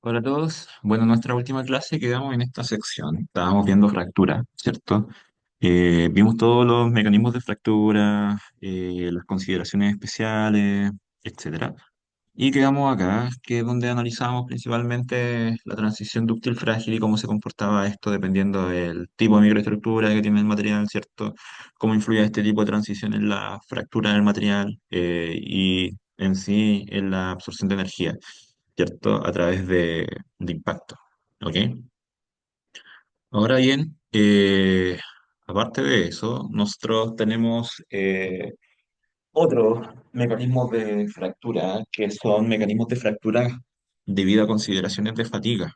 Hola a todos. Bueno, en nuestra última clase quedamos en esta sección. Estábamos viendo fractura, ¿cierto? Vimos todos los mecanismos de fractura, las consideraciones especiales, etcétera. Y quedamos acá, que es donde analizamos principalmente la transición dúctil frágil y cómo se comportaba esto dependiendo del tipo de microestructura que tiene el material, ¿cierto? Cómo influye este tipo de transición en la fractura del material y en sí en la absorción de energía, ¿cierto? A través de impacto, ¿ok? Ahora bien, aparte de eso, nosotros tenemos otros mecanismos de fractura, que son mecanismos de fractura debido a consideraciones de fatiga,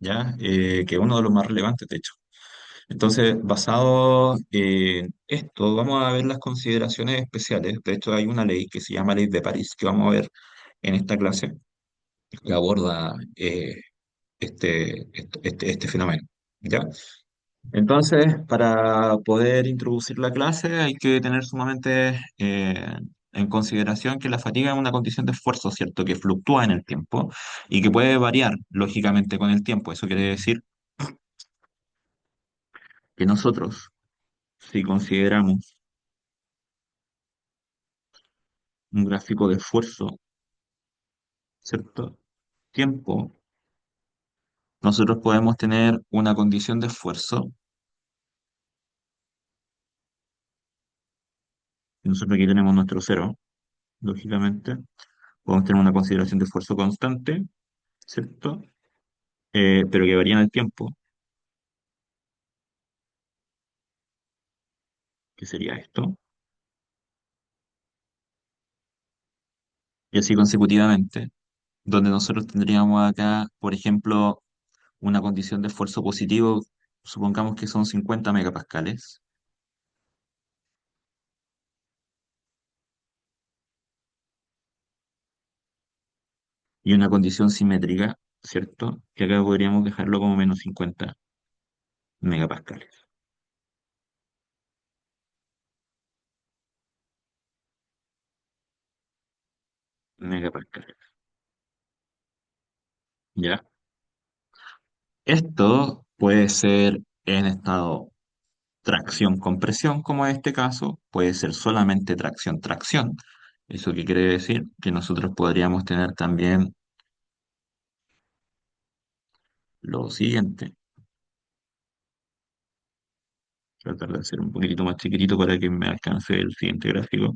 ¿ya? Que es uno de los más relevantes, de hecho. Entonces, basado en esto, vamos a ver las consideraciones especiales. De hecho, hay una ley que se llama Ley de París, que vamos a ver en esta clase, que aborda este fenómeno, ¿ya? Entonces, para poder introducir la clase hay que tener sumamente en consideración que la fatiga es una condición de esfuerzo, ¿cierto? Que fluctúa en el tiempo y que puede variar lógicamente con el tiempo. Eso quiere decir que nosotros, si consideramos un gráfico de esfuerzo, ¿cierto? Tiempo, nosotros podemos tener una condición de esfuerzo. Y nosotros aquí tenemos nuestro cero, lógicamente. Podemos tener una consideración de esfuerzo constante, ¿cierto? Pero que varía en el tiempo, que sería esto, y así consecutivamente, donde nosotros tendríamos acá, por ejemplo, una condición de esfuerzo positivo, supongamos que son 50 megapascales, y una condición simétrica, ¿cierto? Que acá podríamos dejarlo como menos 50 megapascales. Megapascales, ¿ya? Esto puede ser en estado tracción-compresión, como en este caso, puede ser solamente tracción-tracción. ¿Eso qué quiere decir? Que nosotros podríamos tener también lo siguiente, tratar de hacer un poquitito más chiquitito para que me alcance el siguiente gráfico,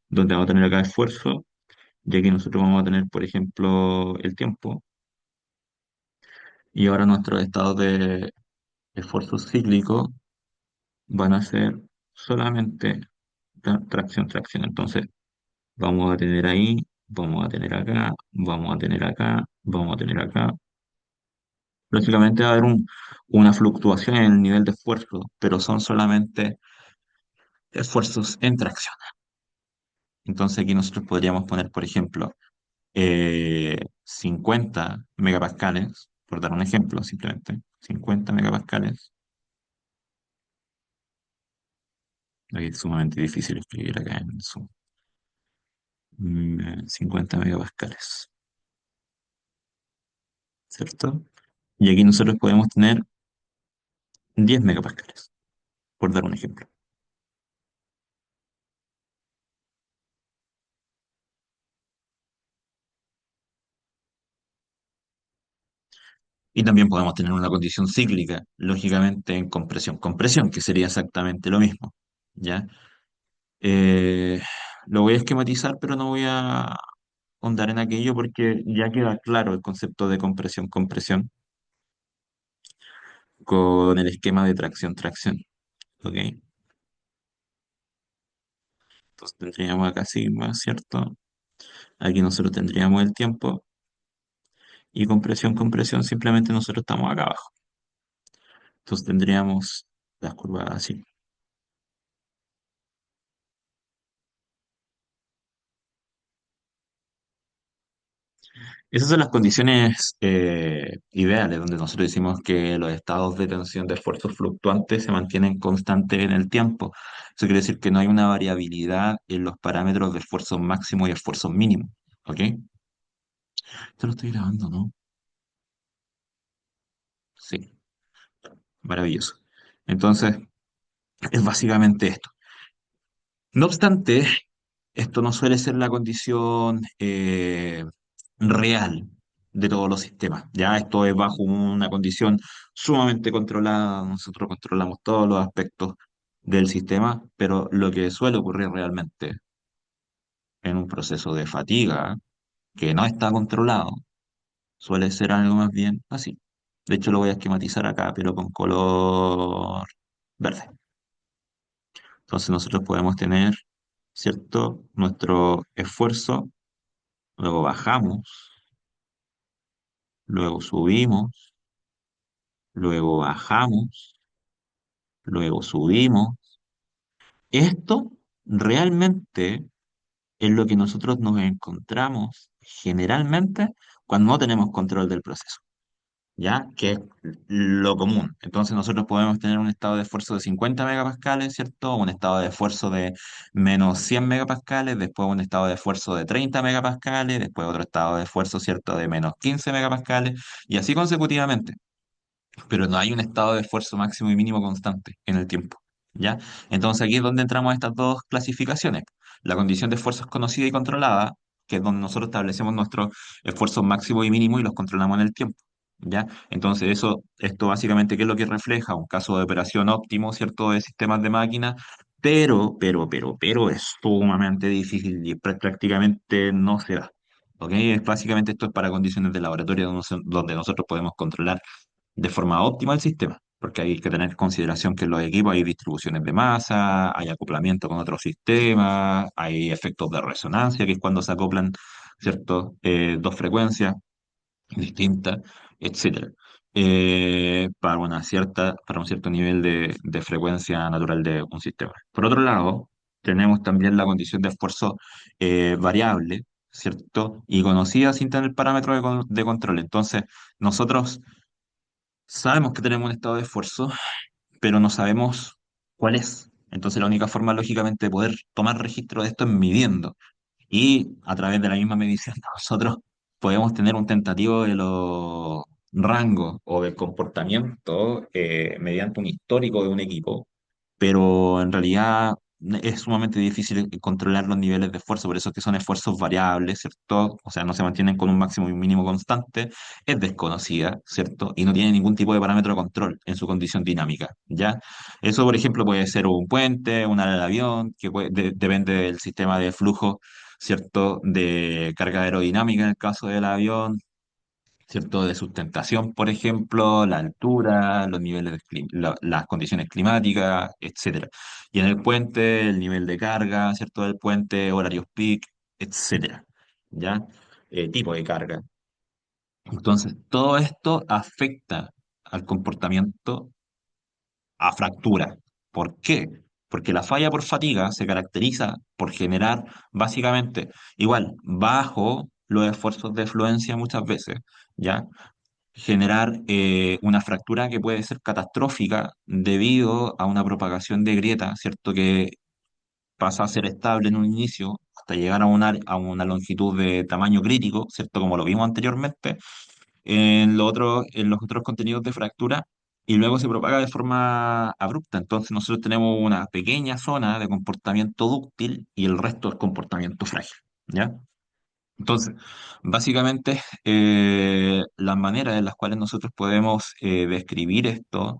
donde vamos a tener acá esfuerzo, ya que nosotros vamos a tener, por ejemplo, el tiempo, y ahora nuestros estados de esfuerzo cíclico van a ser solamente tracción-tracción. Entonces, vamos a tener ahí, vamos a tener acá, vamos a tener acá, vamos a tener acá. Lógicamente va a haber una fluctuación en el nivel de esfuerzo, pero son solamente esfuerzos en tracción. Entonces aquí nosotros podríamos poner, por ejemplo, 50 megapascales, por dar un ejemplo simplemente, 50 megapascales. Aquí es sumamente difícil escribir acá en Zoom. 50 megapascales, ¿cierto? Y aquí nosotros podemos tener 10 megapascales, por dar un ejemplo. Y también podemos tener una condición cíclica, lógicamente en compresión. Compresión, que sería exactamente lo mismo, ¿ya? Eh, lo voy a esquematizar, pero no voy a ahondar en aquello porque ya queda claro el concepto de compresión-compresión con el esquema de tracción-tracción, ¿ok? Entonces tendríamos acá sigma, ¿cierto? Aquí nosotros tendríamos el tiempo y compresión-compresión simplemente nosotros estamos acá abajo. Entonces tendríamos las curvas así. Esas son las condiciones ideales, donde nosotros decimos que los estados de tensión de esfuerzos fluctuantes se mantienen constantes en el tiempo. Eso quiere decir que no hay una variabilidad en los parámetros de esfuerzo máximo y esfuerzo mínimo. ¿Ok? Esto lo estoy grabando, ¿no? Sí, maravilloso. Entonces, es básicamente esto. No obstante, esto no suele ser la condición real de todos los sistemas. Ya esto es bajo una condición sumamente controlada. Nosotros controlamos todos los aspectos del sistema, pero lo que suele ocurrir realmente en un proceso de fatiga que no está controlado suele ser algo más bien así. De hecho, lo voy a esquematizar acá, pero con color verde. Entonces nosotros podemos tener, ¿cierto? Nuestro esfuerzo, luego bajamos, luego subimos, luego bajamos, luego subimos. Esto realmente es lo que nosotros nos encontramos generalmente cuando no tenemos control del proceso. ¿Ya? Que es lo común. Entonces nosotros podemos tener un estado de esfuerzo de 50 megapascales, ¿cierto? Un estado de esfuerzo de menos 100 megapascales, después un estado de esfuerzo de 30 megapascales, después otro estado de esfuerzo, ¿cierto? De menos 15 megapascales, y así consecutivamente, pero no hay un estado de esfuerzo máximo y mínimo constante en el tiempo, ¿ya? Entonces aquí es donde entramos a estas dos clasificaciones. La condición de esfuerzo es conocida y controlada, que es donde nosotros establecemos nuestros esfuerzos máximo y mínimo y los controlamos en el tiempo, ¿ya? Entonces esto básicamente, ¿qué es lo que refleja? Un caso de operación óptimo, ¿cierto? De sistemas de máquina, pero es sumamente difícil y prácticamente no se da. ¿Ok? Básicamente esto es para condiciones de laboratorio donde nosotros podemos controlar de forma óptima el sistema, porque hay que tener en consideración que en los equipos hay distribuciones de masa, hay acoplamiento con otros sistemas, hay efectos de resonancia, que es cuando se acoplan, ¿cierto? Dos frecuencias distintas, etcétera. Para un cierto nivel de frecuencia natural de un sistema. Por otro lado, tenemos también la condición de esfuerzo variable, ¿cierto? Y conocida sin tener parámetros de control. Entonces, nosotros sabemos que tenemos un estado de esfuerzo, pero no sabemos cuál es. Entonces la única forma, lógicamente, de poder tomar registro de esto es midiendo. Y a través de la misma medición, nosotros podemos tener un tentativo de los rangos o del comportamiento mediante un histórico de un equipo, pero en realidad es sumamente difícil controlar los niveles de esfuerzo, por eso es que son esfuerzos variables, ¿cierto? O sea, no se mantienen con un máximo y un mínimo constante, es desconocida, ¿cierto? Y no tiene ningún tipo de parámetro de control en su condición dinámica, ¿ya? Eso, por ejemplo, puede ser un puente, un ala de avión, que depende del sistema de flujo, ¿cierto? De carga aerodinámica en el caso del avión, ¿cierto? De sustentación, por ejemplo, la altura, los niveles las condiciones climáticas, etcétera. Y en el puente, el nivel de carga, ¿cierto? Del puente, horarios peak, etcétera. ¿Ya? Tipo de carga. Entonces, todo esto afecta al comportamiento a fractura. ¿Por qué? Porque la falla por fatiga se caracteriza por generar básicamente igual bajo los esfuerzos de fluencia muchas veces, ¿ya? Generar una fractura que puede ser catastrófica debido a una propagación de grieta, ¿cierto? Que pasa a ser estable en un inicio hasta llegar a una longitud de tamaño crítico, ¿cierto? Como lo vimos anteriormente, en los otros contenidos de fractura, y luego se propaga de forma abrupta. Entonces nosotros tenemos una pequeña zona de comportamiento dúctil y el resto es comportamiento frágil, ¿ya? Entonces, básicamente, las maneras en las cuales nosotros podemos describir esto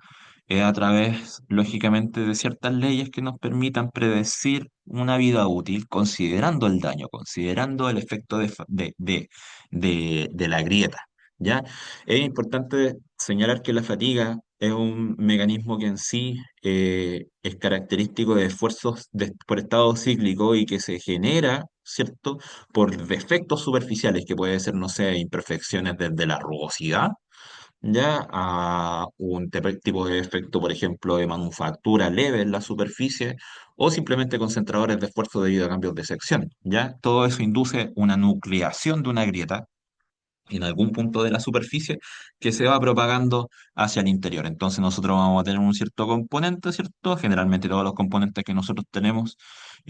es a través, lógicamente, de ciertas leyes que nos permitan predecir una vida útil, considerando el daño, considerando el efecto de la grieta, ¿ya? Es importante señalar que la fatiga es un mecanismo que en sí es característico de esfuerzos por estado cíclico y que se genera, ¿cierto? Por defectos superficiales, que puede ser, no sé, imperfecciones desde la rugosidad, ya a un tipo de efecto, por ejemplo, de manufactura leve en la superficie, o simplemente concentradores de esfuerzo debido a cambios de sección, ya. Todo eso induce una nucleación de una grieta en algún punto de la superficie que se va propagando hacia el interior. Entonces nosotros vamos a tener un cierto componente, ¿cierto? Generalmente todos los componentes que nosotros tenemos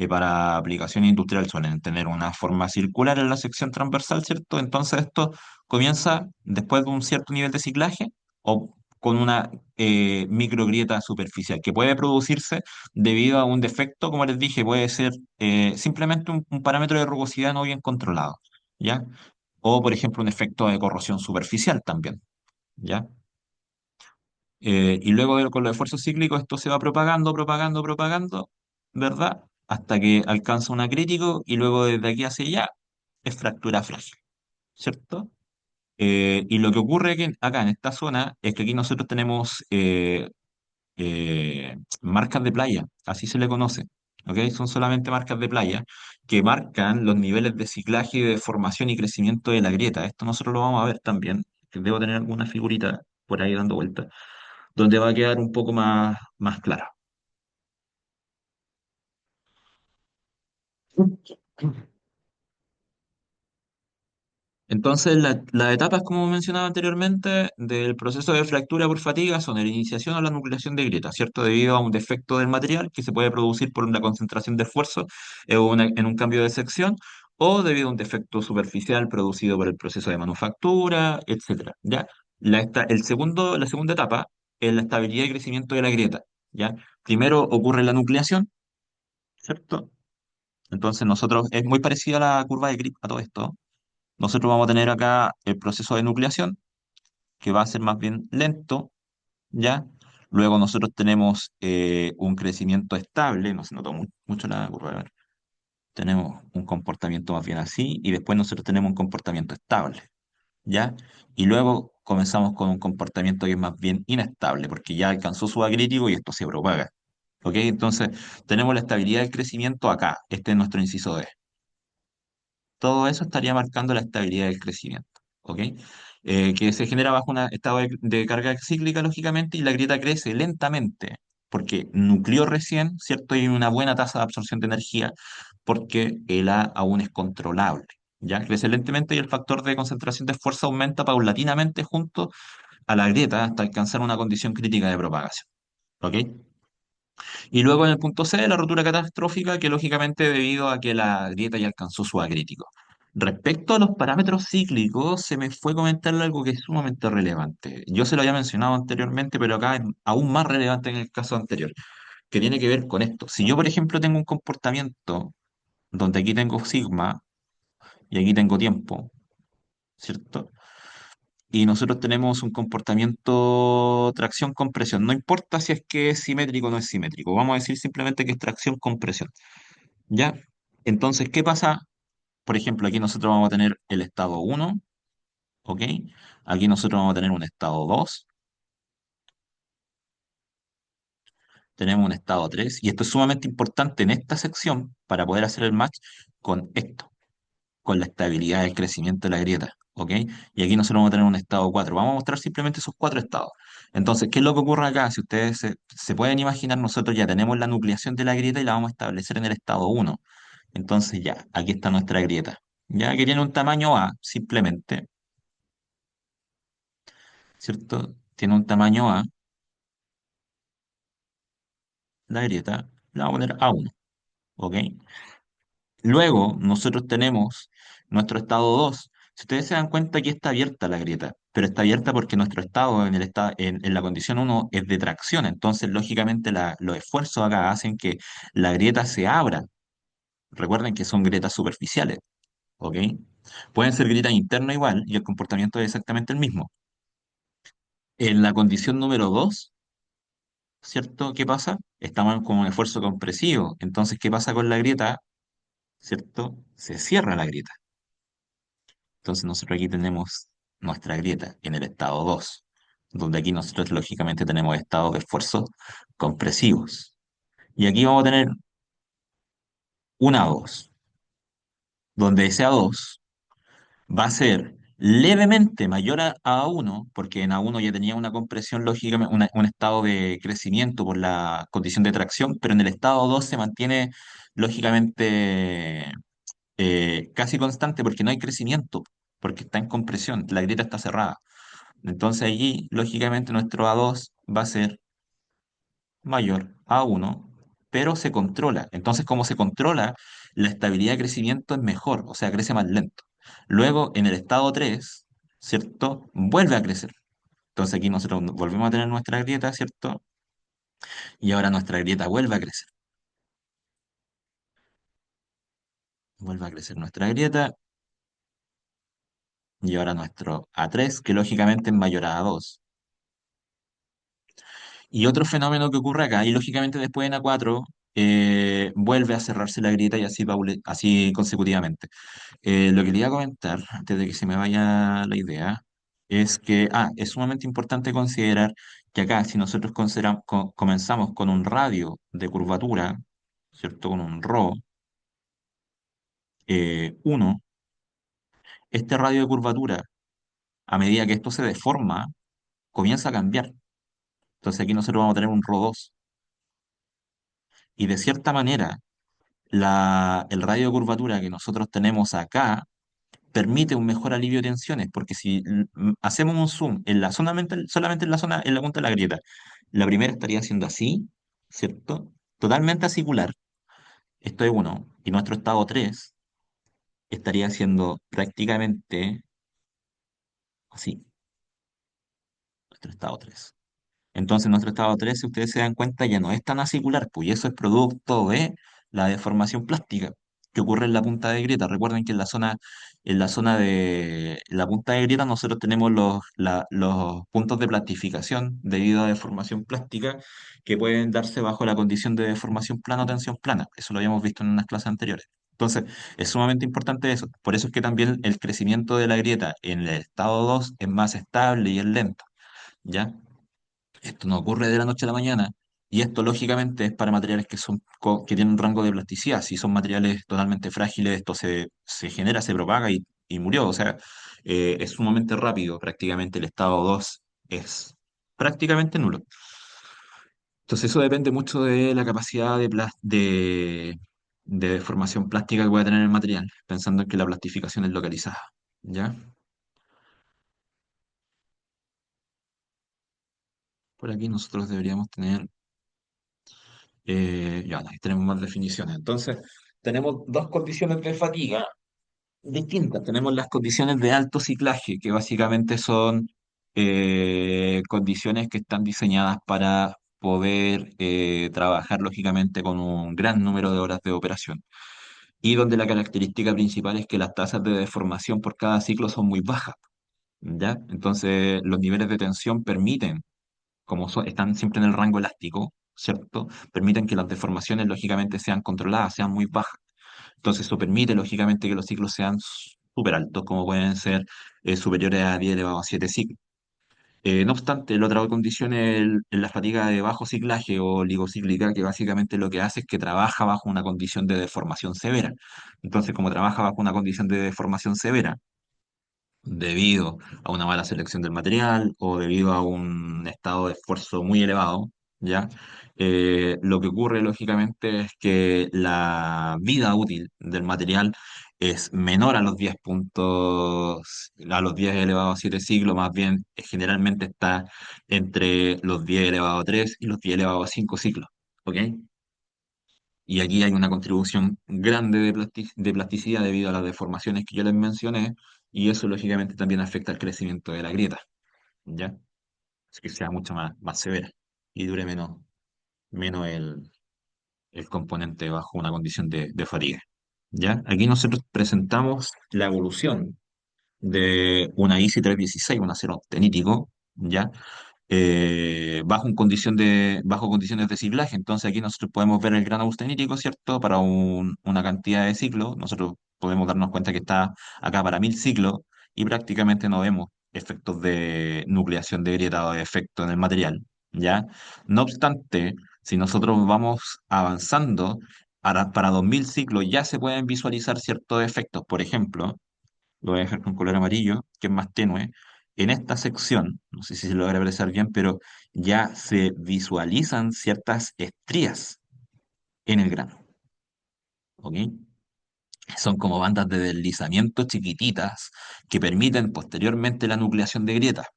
para aplicación industrial suelen tener una forma circular en la sección transversal, ¿cierto? Entonces esto comienza después de un cierto nivel de ciclaje o con una microgrieta superficial que puede producirse debido a un defecto, como les dije, puede ser simplemente un parámetro de rugosidad no bien controlado, ¿ya? O, por ejemplo, un efecto de corrosión superficial también, ¿ya? Y luego con los esfuerzos cíclicos esto se va propagando, propagando, propagando, ¿verdad? Hasta que alcanza una crítico y luego desde aquí hacia allá es fractura frágil, ¿cierto? Y lo que ocurre acá en esta zona es que aquí nosotros tenemos marcas de playa, así se le conoce, ¿ok? Son solamente marcas de playa que marcan los niveles de ciclaje, de formación y crecimiento de la grieta. Esto nosotros lo vamos a ver también, que debo tener alguna figurita por ahí dando vueltas, donde va a quedar un poco más claro. Entonces, las etapas, como mencionaba anteriormente, del proceso de fractura por fatiga son la iniciación o la nucleación de grieta, ¿cierto? Debido a un defecto del material que se puede producir por una concentración de esfuerzo en un cambio de sección o debido a un defecto superficial producido por el proceso de manufactura, etcétera, ¿ya? La segunda etapa es la estabilidad y crecimiento de la grieta, ¿ya? Primero ocurre la nucleación, ¿cierto? Entonces nosotros, es muy parecida a la curva de Grip a todo esto. Nosotros vamos a tener acá el proceso de nucleación, que va a ser más bien lento, ¿ya? Luego nosotros tenemos un crecimiento estable, no se nota mucho la curva, a ver. Tenemos un comportamiento más bien así, y después nosotros tenemos un comportamiento estable, ¿ya? Y luego comenzamos con un comportamiento que es más bien inestable, porque ya alcanzó su acrítico y esto se propaga, ¿ok? Entonces, tenemos la estabilidad del crecimiento acá, este es nuestro inciso D. Todo eso estaría marcando la estabilidad del crecimiento, ¿ok? Que se genera bajo un estado de carga cíclica, lógicamente, y la grieta crece lentamente, porque nucleó recién, ¿cierto? Y hay una buena tasa de absorción de energía, porque el A aún es controlable, ¿ya? Crece lentamente y el factor de concentración de esfuerzo aumenta paulatinamente junto a la grieta hasta alcanzar una condición crítica de propagación, ¿ok? Y luego en el punto C, la rotura catastrófica, que lógicamente debido a que la grieta ya alcanzó su acrítico. Respecto a los parámetros cíclicos, se me fue comentar algo que es sumamente relevante. Yo se lo había mencionado anteriormente, pero acá es aún más relevante en el caso anterior, que tiene que ver con esto. Si yo, por ejemplo, tengo un comportamiento donde aquí tengo sigma y aquí tengo tiempo, ¿cierto? Y nosotros tenemos un comportamiento tracción-compresión. No importa si es que es simétrico o no es simétrico. Vamos a decir simplemente que es tracción-compresión. ¿Ya? Entonces, ¿qué pasa? Por ejemplo, aquí nosotros vamos a tener el estado uno, ¿ok? Aquí nosotros vamos a tener un estado 2, tenemos un estado 3 y esto es sumamente importante en esta sección para poder hacer el match con esto, con la estabilidad del crecimiento de la grieta, ¿ok? Y aquí nosotros vamos a tener un estado 4. Vamos a mostrar simplemente esos cuatro estados. Entonces, ¿qué es lo que ocurre acá? Si ustedes se pueden imaginar, nosotros ya tenemos la nucleación de la grieta y la vamos a establecer en el estado uno. Entonces, ya, aquí está nuestra grieta. Ya que tiene un tamaño A, simplemente, ¿cierto? Tiene un tamaño A, la grieta, la vamos a poner A1, ¿ok? Luego, nosotros tenemos nuestro estado 2. Si ustedes se dan cuenta, aquí está abierta la grieta, pero está abierta porque nuestro estado en la condición uno es de tracción. Entonces, lógicamente, los esfuerzos acá hacen que la grieta se abra. Recuerden que son grietas superficiales, ¿ok? Pueden ser grietas internas igual y el comportamiento es exactamente el mismo. En la condición número 2, ¿cierto? ¿Qué pasa? Estamos con un esfuerzo compresivo. Entonces, ¿qué pasa con la grieta? ¿Cierto? Se cierra la grieta. Entonces nosotros aquí tenemos nuestra grieta en el estado 2, donde aquí nosotros lógicamente tenemos estados de esfuerzo compresivos. Y aquí vamos a tener un A2, donde ese A2 va a ser levemente mayor a A1, porque en A1 ya tenía una compresión lógicamente, un estado de crecimiento por la condición de tracción, pero en el estado 2 se mantiene lógicamente casi constante porque no hay crecimiento, porque está en compresión, la grieta está cerrada. Entonces allí, lógicamente, nuestro A2 va a ser mayor a A1, pero se controla. Entonces, como se controla, la estabilidad de crecimiento es mejor, o sea, crece más lento. Luego, en el estado 3, ¿cierto? Vuelve a crecer. Entonces aquí nosotros volvemos a tener nuestra grieta, ¿cierto? Y ahora nuestra grieta vuelve a crecer. Vuelve a crecer nuestra grieta y ahora nuestro A3, que lógicamente es mayor a A2. Y otro fenómeno que ocurre acá, y lógicamente después en A4 vuelve a cerrarse la grieta y así, así consecutivamente. Lo que quería comentar, antes de que se me vaya la idea, es que es sumamente importante considerar que acá, si nosotros comenzamos con un radio de curvatura, ¿cierto? Con un ρ 1, este radio de curvatura, a medida que esto se deforma, comienza a cambiar. Entonces aquí nosotros vamos a tener un ρ 2. Y de cierta manera, el radio de curvatura que nosotros tenemos acá permite un mejor alivio de tensiones, porque si hacemos un zoom en la zona solamente en la zona, en la punta de la grieta, la primera estaría siendo así, ¿cierto? Totalmente acicular, esto es uno, y nuestro estado 3 estaría siendo prácticamente así, nuestro estado 3. Entonces, nuestro estado 3, si ustedes se dan cuenta, ya no es tan acicular, pues, y eso es producto de la deformación plástica que ocurre en la punta de grieta. Recuerden que en la zona de la punta de grieta nosotros tenemos los puntos de plastificación debido a deformación plástica que pueden darse bajo la condición de deformación plana o tensión plana. Eso lo habíamos visto en unas clases anteriores. Entonces, es sumamente importante eso. Por eso es que también el crecimiento de la grieta en el estado 2 es más estable y es lento, ¿ya? Esto no ocurre de la noche a la mañana y esto lógicamente es para materiales que tienen un rango de plasticidad. Si son materiales totalmente frágiles, esto se genera, se propaga y murió. O sea, es sumamente rápido. Prácticamente el estado 2 es prácticamente nulo. Entonces eso depende mucho de la capacidad de deformación plástica que pueda tener el material, pensando en que la plastificación es localizada. ¿Ya? Por aquí nosotros deberíamos tener ya, ahí tenemos más definiciones. Entonces, tenemos dos condiciones de fatiga distintas. Tenemos las condiciones de alto ciclaje, que básicamente son condiciones que están diseñadas para poder trabajar lógicamente con un gran número de horas de operación. Y donde la característica principal es que las tasas de deformación por cada ciclo son muy bajas. ¿Ya? Entonces, los niveles de tensión permiten están siempre en el rango elástico, ¿cierto? Permiten que las deformaciones lógicamente sean controladas, sean muy bajas. Entonces eso permite lógicamente que los ciclos sean súper altos, como pueden ser superiores a 10 elevado a 7 ciclos. No obstante, la otra condición es la fatiga de bajo ciclaje o oligocíclica, que básicamente lo que hace es que trabaja bajo una condición de deformación severa. Entonces, como trabaja bajo una condición de deformación severa, debido a una mala selección del material o debido a un estado de esfuerzo muy elevado, ¿ya? Lo que ocurre lógicamente es que la vida útil del material es menor a los 10 puntos, a los 10 elevado a 7 siglos, más bien generalmente está entre los 10 elevado a 3 y los 10 elevado a 5 siglos, ¿ok? Y aquí hay una contribución grande de plasticidad debido a las deformaciones que yo les mencioné, y eso lógicamente también afecta al crecimiento de la grieta, ¿ya? Es que sea mucho más severa y dure menos el componente bajo una condición de fatiga, ¿ya? Aquí nosotros presentamos la evolución de una ISI 316, un acero austenítico, ¿ya? Bajo condiciones de ciclaje. Entonces aquí nosotros podemos ver el grano austenítico, ¿cierto? Para una cantidad de ciclos. Nosotros podemos darnos cuenta que está acá para 1000 ciclos y prácticamente no vemos efectos de nucleación de grieta o de efecto en el material, ¿ya? No obstante, si nosotros vamos avanzando, para 2000 ciclos ya se pueden visualizar ciertos efectos. Por ejemplo, lo voy a dejar con color amarillo, que es más tenue. En esta sección, no sé si se logra apreciar bien, pero ya se visualizan ciertas estrías en el grano, ¿ok? Son como bandas de deslizamiento chiquititas que permiten posteriormente la nucleación de grietas.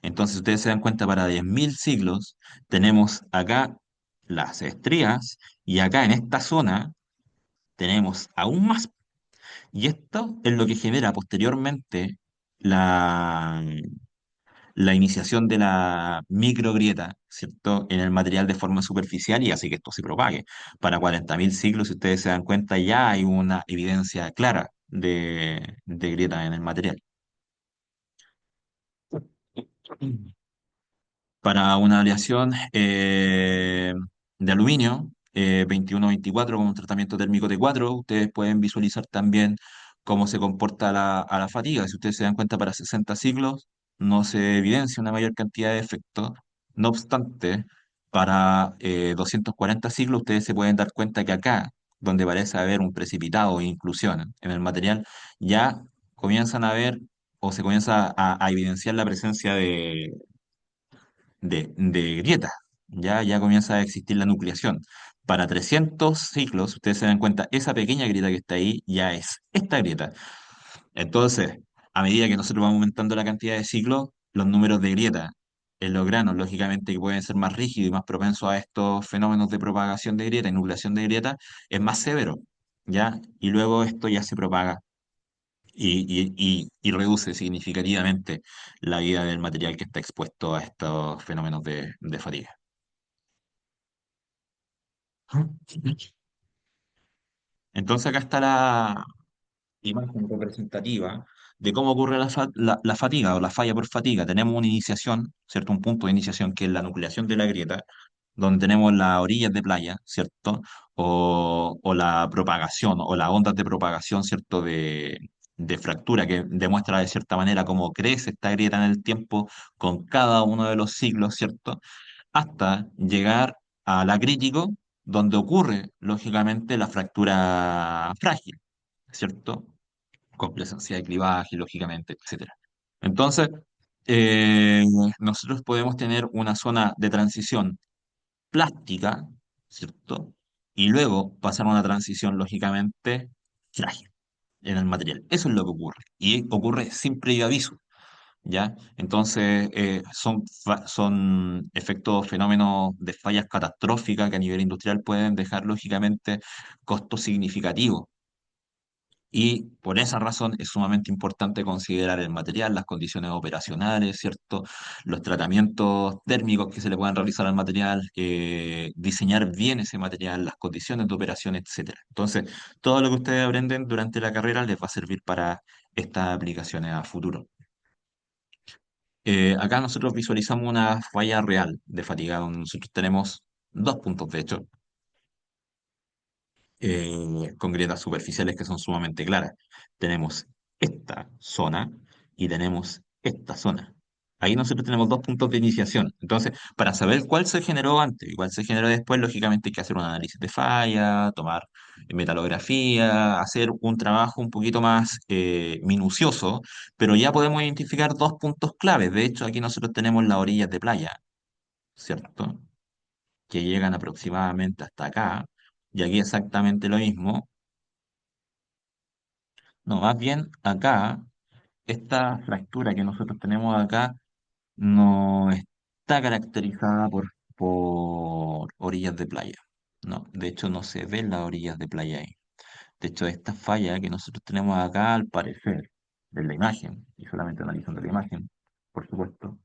Entonces, ustedes se dan cuenta, para 10.000 siglos tenemos acá las estrías y acá en esta zona tenemos aún más. Y esto es lo que genera posteriormente la, la iniciación de la microgrieta, ¿cierto? En el material de forma superficial y así que esto se propague. Para 40.000 siglos, si ustedes se dan cuenta, ya hay una evidencia clara de grieta en el material. Para una aleación de aluminio 21-24 con un tratamiento térmico T4, ustedes pueden visualizar también cómo se comporta a la fatiga. Si ustedes se dan cuenta, para 60 ciclos no se evidencia una mayor cantidad de efectos. No obstante, para 240 ciclos, ustedes se pueden dar cuenta que acá, donde parece haber un precipitado o inclusión en el material, ya comienzan a ver o se comienza a evidenciar la presencia de grieta. Ya comienza a existir la nucleación. Para 300 ciclos, ustedes se dan cuenta, esa pequeña grieta que está ahí ya es esta grieta. Entonces, a medida que nosotros vamos aumentando la cantidad de ciclos, los números de grieta en los granos, lógicamente, que pueden ser más rígidos y más propensos a estos fenómenos de propagación de grieta y nucleación de grieta, es más severo, ¿ya? Y luego esto ya se propaga y reduce significativamente la vida del material que está expuesto a estos fenómenos de fatiga. Entonces acá está la imagen representativa de cómo ocurre la fatiga o la falla por fatiga. Tenemos una iniciación, ¿cierto? Un punto de iniciación que es la nucleación de la grieta, donde tenemos las orillas de playa, ¿cierto? O la propagación o las ondas de propagación, ¿cierto? De fractura que demuestra de cierta manera cómo crece esta grieta en el tiempo con cada uno de los ciclos, ¿cierto? Hasta llegar a la crítico, donde ocurre, lógicamente, la fractura frágil, ¿cierto? Con presencia de clivaje, lógicamente, etcétera. Entonces, eh, nosotros podemos tener una zona de transición plástica, ¿cierto? Y luego pasar a una transición, lógicamente, frágil en el material. Eso es lo que ocurre. Y ocurre sin previo aviso. ¿Ya? Entonces, son efectos, fenómenos de fallas catastróficas que a nivel industrial pueden dejar lógicamente costos significativos. Y por esa razón es sumamente importante considerar el material, las condiciones operacionales, ¿cierto? Los tratamientos térmicos que se le puedan realizar al material, diseñar bien ese material, las condiciones de operación, etcétera. Entonces, todo lo que ustedes aprenden durante la carrera les va a servir para estas aplicaciones a futuro. Acá nosotros visualizamos una falla real de fatiga, donde nosotros tenemos dos puntos, de hecho, con grietas superficiales que son sumamente claras. Tenemos esta zona y tenemos esta zona. Ahí nosotros tenemos dos puntos de iniciación. Entonces, para saber cuál se generó antes y cuál se generó después, lógicamente hay que hacer un análisis de falla, tomar metalografía, hacer un trabajo un poquito más minucioso, pero ya podemos identificar dos puntos claves. De hecho, aquí nosotros tenemos las orillas de playa, ¿cierto? Que llegan aproximadamente hasta acá. Y aquí exactamente lo mismo. No, más bien acá, esta fractura que nosotros tenemos acá no está caracterizada por orillas de playa. No, de hecho no se ven las orillas de playa ahí. De hecho, esta falla que nosotros tenemos acá, al parecer, de la imagen, y solamente analizando la imagen, por supuesto,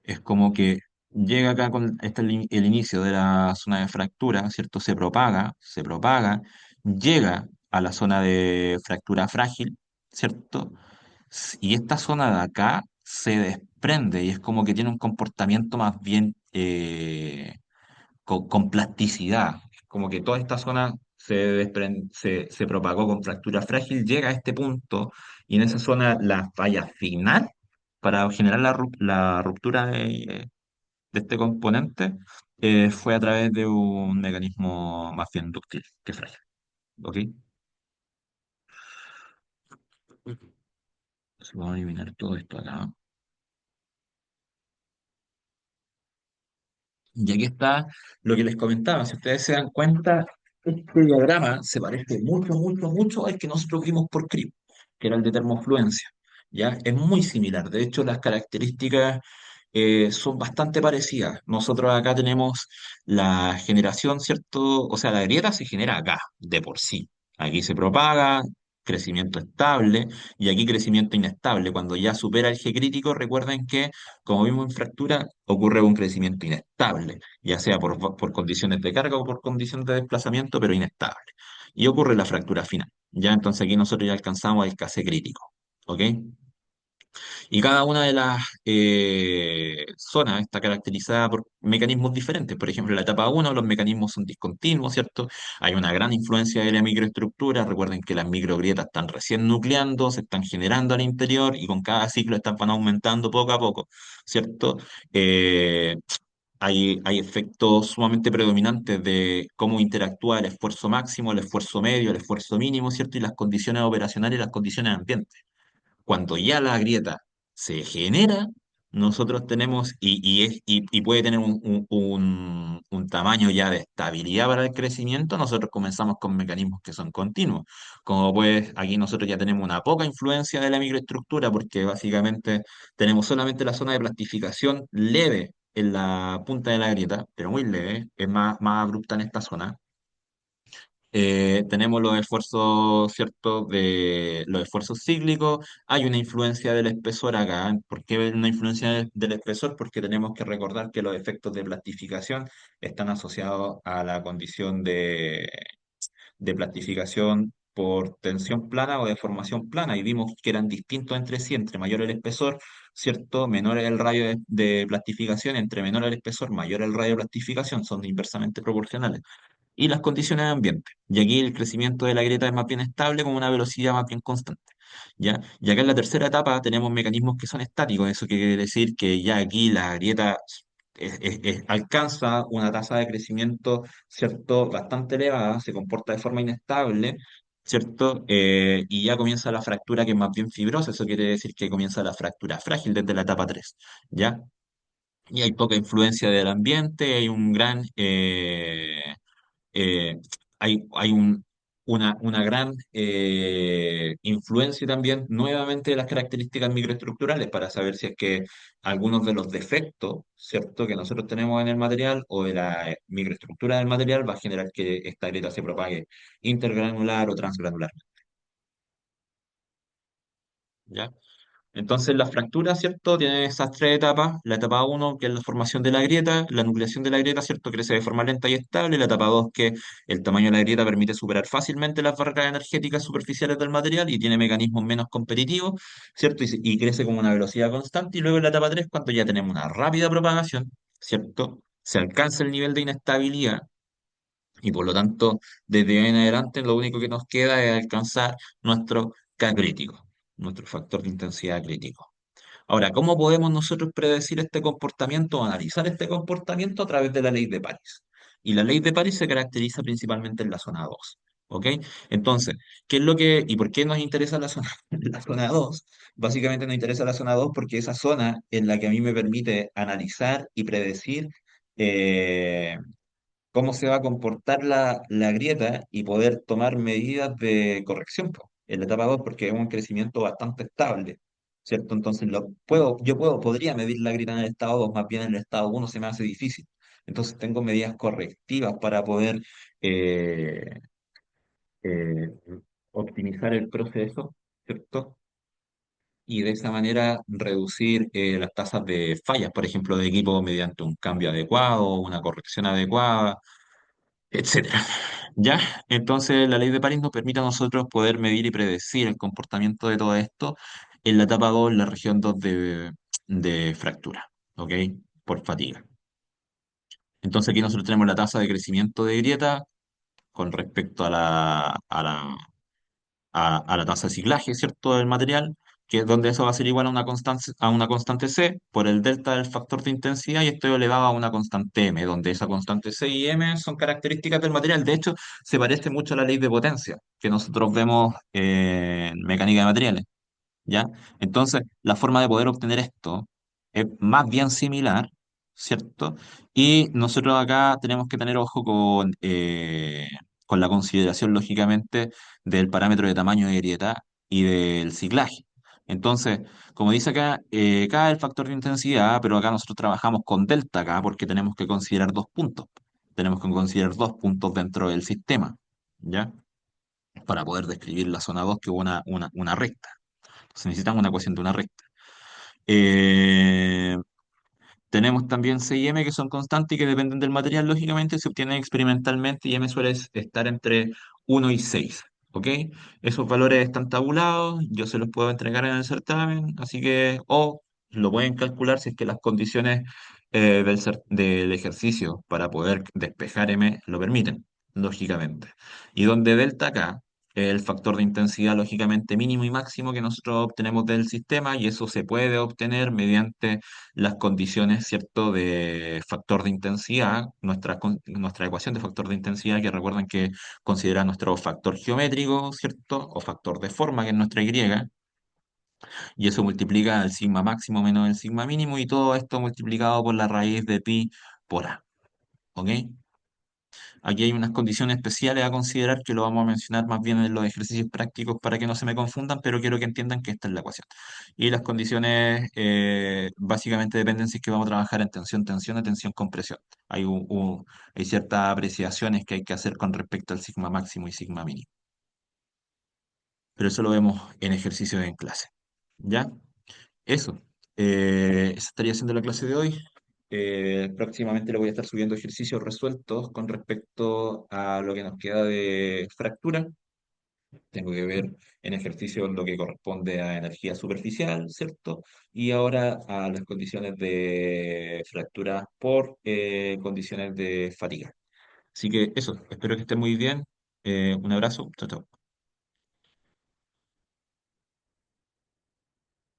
es como que llega acá con el inicio de la zona de fractura, ¿cierto? Se propaga, llega a la zona de fractura frágil, ¿cierto? Y esta zona de acá se desprende y es como que tiene un comportamiento más bien con plasticidad. Es como que toda esta zona se propagó con fractura frágil, llega a este punto y en esa zona la falla final para generar la ruptura de este componente fue a través de un mecanismo más bien dúctil que frágil. ¿Ok? Entonces vamos a eliminar todo esto acá. Y aquí está lo que les comentaba. Si ustedes se dan cuenta, este diagrama se parece mucho, mucho, mucho al que nosotros vimos por CRIP, que era el de termofluencia. ¿Ya? Es muy similar. De hecho, las características son bastante parecidas. Nosotros acá tenemos la generación, ¿cierto? O sea, la grieta se genera acá, de por sí. Aquí se propaga. crecimiento estable y aquí crecimiento inestable. Cuando ya supera el G crítico, recuerden que, como vimos en fractura, ocurre un crecimiento inestable, ya sea por condiciones de carga o por condiciones de desplazamiento, pero inestable. Y ocurre la fractura final. Ya entonces aquí nosotros ya alcanzamos el KC crítico. ¿Ok? Y cada una de las zonas está caracterizada por mecanismos diferentes. Por ejemplo, en la etapa uno los mecanismos son discontinuos, ¿cierto? Hay una gran influencia de la microestructura. Recuerden que las microgrietas están recién nucleando, se están generando al interior y con cada ciclo estas van aumentando poco a poco, ¿cierto? Eh, hay efectos sumamente predominantes de cómo interactúa el esfuerzo máximo, el esfuerzo medio, el esfuerzo mínimo, ¿cierto? Y las condiciones operacionales y las condiciones ambientales. Cuando ya la grieta se genera, nosotros tenemos, y puede tener un tamaño ya de estabilidad para el crecimiento, nosotros comenzamos con mecanismos que son continuos. Como pues aquí nosotros ya tenemos una poca influencia de la microestructura, porque básicamente tenemos solamente la zona de plastificación leve en la punta de la grieta, pero muy leve, es más abrupta en esta zona. Tenemos los esfuerzos, ¿cierto? De los esfuerzos cíclicos. Hay una influencia del espesor acá. ¿Por qué una influencia del espesor? Porque tenemos que recordar que los efectos de plastificación están asociados a la condición de plastificación por tensión plana o deformación plana. Y vimos que eran distintos entre sí, entre mayor el espesor, ¿cierto? Menor el radio de plastificación, entre menor el espesor, mayor el radio de plastificación, son inversamente proporcionales y las condiciones de ambiente. Y aquí el crecimiento de la grieta es más bien estable con una velocidad más bien constante. ¿Ya? Y acá en la tercera etapa tenemos mecanismos que son estáticos. Eso quiere decir que ya aquí la grieta alcanza una tasa de crecimiento, ¿cierto?, bastante elevada, se comporta de forma inestable. ¿Cierto? Y ya comienza la fractura que es más bien fibrosa, eso quiere decir que comienza la fractura frágil desde la etapa 3. ¿Ya? Y hay poca influencia del ambiente, hay un gran eh, hay una gran influencia también nuevamente de las características microestructurales para saber si es que algunos de los defectos, ¿cierto?, que nosotros tenemos en el material o de la microestructura del material va a generar que esta grieta se propague intergranular o transgranular. ¿Ya? Entonces, la fractura, ¿cierto? Tiene esas tres etapas. La etapa uno que es la formación de la grieta, la nucleación de la grieta, ¿cierto? Crece de forma lenta y estable. La etapa 2 que el tamaño de la grieta permite superar fácilmente las barreras energéticas superficiales del material y tiene mecanismos menos competitivos, ¿cierto? Y crece con una velocidad constante. Y luego en la etapa 3 cuando ya tenemos una rápida propagación, ¿cierto? Se alcanza el nivel de inestabilidad y por lo tanto, desde ahí en adelante, lo único que nos queda es alcanzar nuestro K crítico, nuestro factor de intensidad crítico. Ahora, ¿cómo podemos nosotros predecir este comportamiento o analizar este comportamiento a través de la ley de París? Y la ley de París se caracteriza principalmente en la zona 2. ¿Ok? Entonces, ¿qué es lo que y por qué nos interesa la zona, la zona 2? Básicamente nos interesa la zona 2 porque esa zona es la que a mí me permite analizar y predecir eh, cómo se va a comportar la grieta y poder tomar medidas de corrección po, en la etapa 2 porque es un crecimiento bastante estable, ¿cierto? Entonces podría medir la grieta en el estado 2 más bien en el estado uno se me hace difícil. Entonces tengo medidas correctivas para poder eh, eh, optimizar el proceso, ¿cierto? Y de esa manera reducir las tasas de fallas, por ejemplo, de equipo mediante un cambio adecuado, una corrección adecuada, etcétera. ¿Ya? Entonces, la ley de París nos permite a nosotros poder medir y predecir el comportamiento de todo esto en la etapa 2 en la región 2 de fractura, ¿ok? Por fatiga. Entonces, aquí nosotros tenemos la tasa de crecimiento de grieta con respecto a la tasa de ciclaje, ¿cierto?, del material, que es donde eso va a ser igual a una constante C por el delta del factor de intensidad y esto elevado a una constante M, donde esa constante C y M son características del material. De hecho, se parece mucho a la ley de potencia que nosotros vemos en mecánica de materiales. ¿Ya? Entonces, la forma de poder obtener esto es más bien similar, ¿cierto? Y nosotros acá tenemos que tener ojo con la consideración, lógicamente, del parámetro de tamaño de grieta y del ciclaje. Entonces, como dice acá, K es el factor de intensidad, pero acá nosotros trabajamos con delta K porque tenemos que considerar dos puntos. Tenemos que considerar dos puntos dentro del sistema, ¿ya? para poder describir la zona 2 que es una recta. Entonces necesitamos una ecuación de una recta. Eh, Tenemos también C y M que son constantes y que dependen del material, lógicamente, se obtienen experimentalmente y M suele estar entre 1 y 6. ¿Ok? Esos valores están tabulados, yo se los puedo entregar en el certamen, así que, o lo pueden calcular si es que las condiciones del ejercicio para poder despejar M lo permiten, lógicamente. Y donde delta acá es el factor de intensidad, lógicamente, mínimo y máximo que nosotros obtenemos del sistema, y eso se puede obtener mediante las condiciones, ¿cierto?, de factor de intensidad, nuestra ecuación de factor de intensidad, que recuerden que considera nuestro factor geométrico, ¿cierto?, o factor de forma, que es nuestra Y, y eso multiplica el sigma máximo menos el sigma mínimo, y todo esto multiplicado por la raíz de pi por a. ¿Ok? Aquí hay unas condiciones especiales a considerar que lo vamos a mencionar más bien en los ejercicios prácticos para que no se me confundan, pero quiero que entiendan que esta es la ecuación. Y las condiciones básicamente dependen si es que vamos a trabajar en tensión, tensión o tensión, compresión. Hay ciertas apreciaciones que hay que hacer con respecto al sigma máximo y sigma mínimo, pero eso lo vemos en ejercicios en clase. ¿Ya? Eso. Esa estaría siendo la clase de hoy. Próximamente le voy a estar subiendo ejercicios resueltos con respecto a lo que nos queda de fractura. Tengo que ver en ejercicios lo que corresponde a energía superficial, ¿cierto? Y ahora a las condiciones de fractura por condiciones de fatiga. Así que eso, espero que estén muy bien. Un abrazo. Chao, chao.